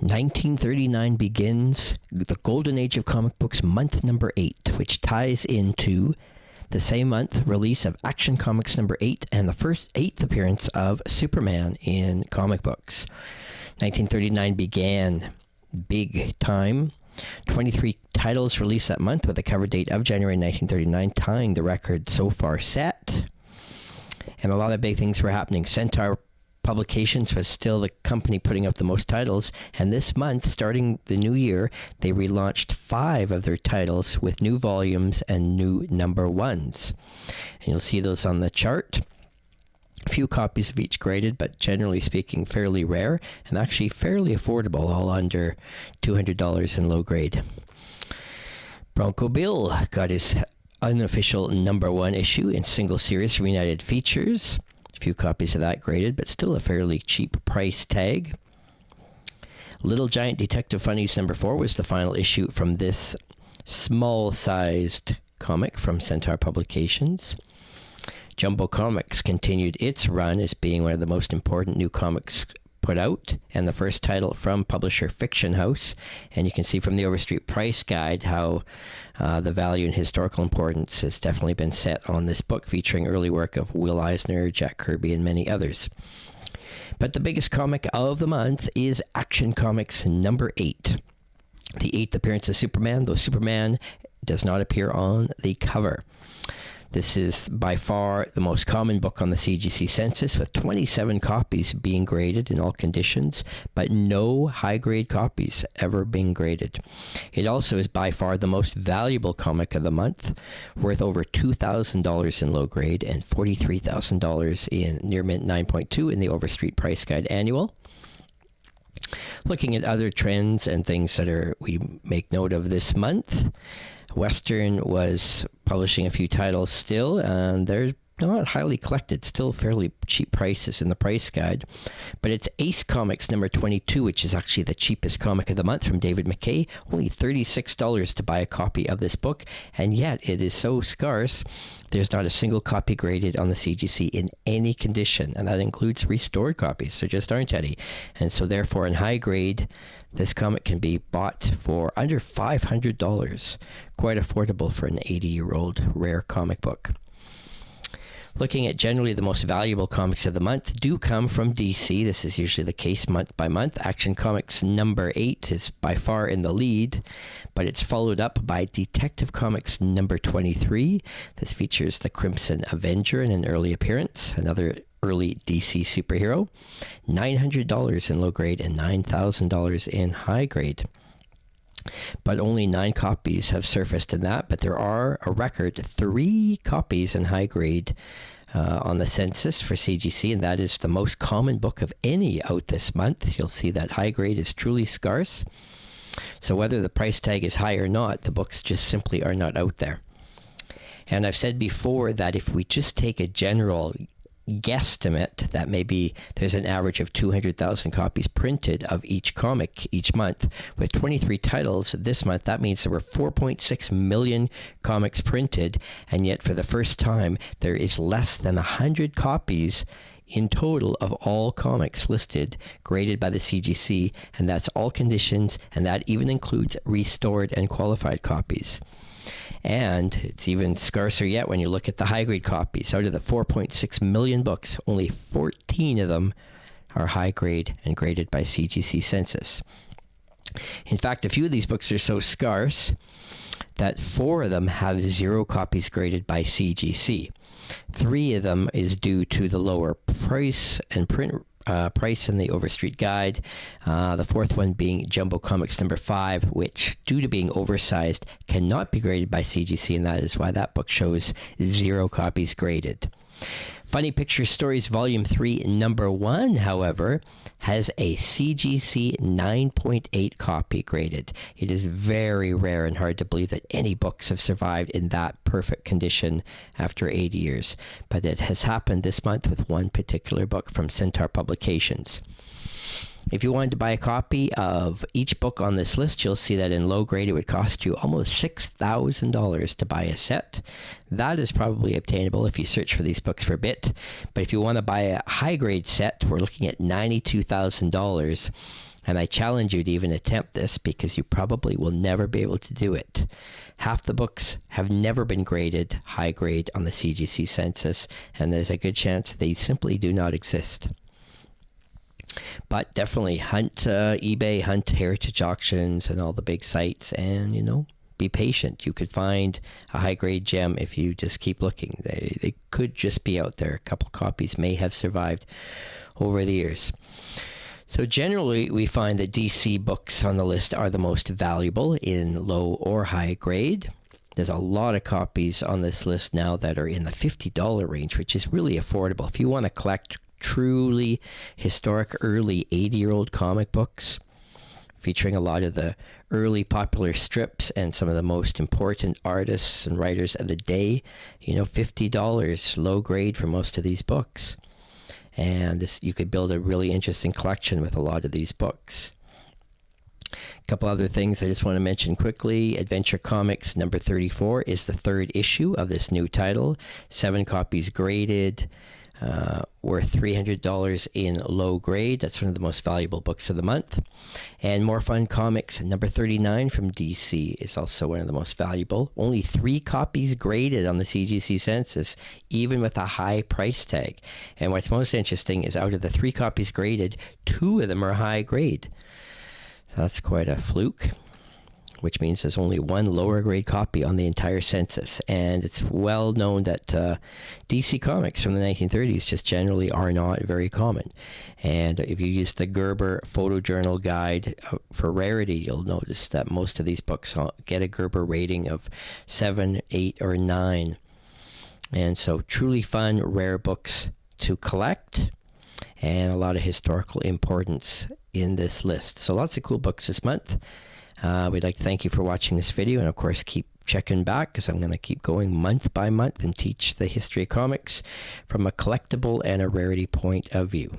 1939 begins the Golden Age of comic books, month number 8, which ties into the same month release of Action Comics number 8 and the first 8th appearance of Superman in comic books. 1939 began big time. 23 titles released that month with a cover date of January 1939, tying the record so far set. And a lot of big things were happening. Centaur Publications was still the company putting out the most titles, and this month, starting the new year, they relaunched 5 of their titles with new volumes and new number 1s. And you'll see those on the chart. A few copies of each graded, but generally speaking fairly rare, and actually fairly affordable, all under $200 in low grade. Bronco Bill got his unofficial number 1 issue in single series Reunited Features. A few copies of that graded, but still a fairly cheap price tag. Little Giant Detective Funnies number 4 was the final issue from this small-sized comic from Centaur Publications. Jumbo Comics continued its run as being one of the most important new comics put out, and the first title from publisher Fiction House. And you can see from the Overstreet price guide how the value and historical importance has definitely been set on this book, featuring early work of Will Eisner, Jack Kirby, and many others. But the biggest comic of the month is Action Comics number 8. The 8th appearance of Superman, though Superman does not appear on the cover. This is by far the most common book on the CGC census, with 27 copies being graded in all conditions, but no high-grade copies ever being graded. It also is by far the most valuable comic of the month, worth over $2,000 in low grade and $43,000 in Near Mint 9.2 in the Overstreet Price Guide Annual. Looking at other trends and things that we make note of this month, Western was publishing a few titles still, and they're not highly collected, still fairly cheap prices in the price guide. But it's Ace Comics number 22, which is actually the cheapest comic of the month from David McKay. Only $36 to buy a copy of this book, and yet it is so scarce, there's not a single copy graded on the CGC in any condition, and that includes restored copies. There just aren't any. And so therefore, in high grade, this comic can be bought for under $500. Quite affordable for an 80-year-old rare comic book. Looking at generally the most valuable comics of the month do come from DC. This is usually the case month by month. Action Comics number 8 is by far in the lead, but it's followed up by Detective Comics number 23. This features the Crimson Avenger in an early appearance, another early DC superhero. $900 in low grade and $9,000 in high grade. But only 9 copies have surfaced in that, but there are a record 3 copies in high grade on the census for CGC, and that is the most common book of any out this month. You'll see that high grade is truly scarce. So whether the price tag is high or not, the books just simply are not out there. And I've said before that if we just take a general guesstimate that maybe there's an average of 200,000 copies printed of each comic each month. With 23 titles this month, that means there were 4.6 million comics printed, and yet for the first time there is less than 100 copies in total of all comics listed, graded by the CGC, and that's all conditions, and that even includes restored and qualified copies. And it's even scarcer yet when you look at the high-grade copies. Out of the 4.6 million books, only 14 of them are high-grade and graded by CGC Census. In fact, a few of these books are so scarce that 4 of them have 0 copies graded by CGC. 3 of them is due to the lower price and print price in the Overstreet Guide. The 4th one being Jumbo Comics number 5, which, due to being oversized, cannot be graded by CGC, and that is why that book shows 0 copies graded. Funny Picture Stories Volume 3 number 1, however, has a CGC 9.8 copy graded. It is very rare and hard to believe that any books have survived in that perfect condition after 80 years. But it has happened this month with one particular book from Centaur Publications. If you wanted to buy a copy of each book on this list, you'll see that in low grade it would cost you almost $6,000 to buy a set. That is probably obtainable if you search for these books for a bit. But if you want to buy a high grade set, we're looking at $92,000. And I challenge you to even attempt this because you probably will never be able to do it. Half the books have never been graded high grade on the CGC census, and there's a good chance they simply do not exist. But definitely hunt eBay, hunt heritage auctions and all the big sites, and, be patient. You could find a high-grade gem if you just keep looking. They could just be out there. A couple copies may have survived over the years. So generally, we find that DC books on the list are the most valuable in low or high grade. There's a lot of copies on this list now that are in the $50 range, which is really affordable. If you want to collect truly historic early 80-year-old comic books featuring a lot of the early popular strips and some of the most important artists and writers of the day, $50 low grade for most of these books. And you could build a really interesting collection with a lot of these books. A couple other things I just want to mention quickly. Adventure Comics number 34 is the third issue of this new title. 7 copies graded, worth $300 in low grade. That's one of the most valuable books of the month. And More Fun Comics number 39 from DC is also one of the most valuable. Only 3 copies graded on the CGC census, even with a high price tag. And what's most interesting is out of the 3 copies graded, 2 of them are high grade. So that's quite a fluke, which means there's only 1 lower grade copy on the entire census. And it's well known that DC comics from the 1930s just generally are not very common. And if you use the Gerber photojournal guide for rarity, you'll notice that most of these books get a Gerber rating of 7, 8, or 9. And so truly fun, rare books to collect, and a lot of historical importance in this list. So lots of cool books this month. We'd like to thank you for watching this video, and of course keep checking back because I'm going to keep going month by month and teach the history of comics from a collectible and a rarity point of view.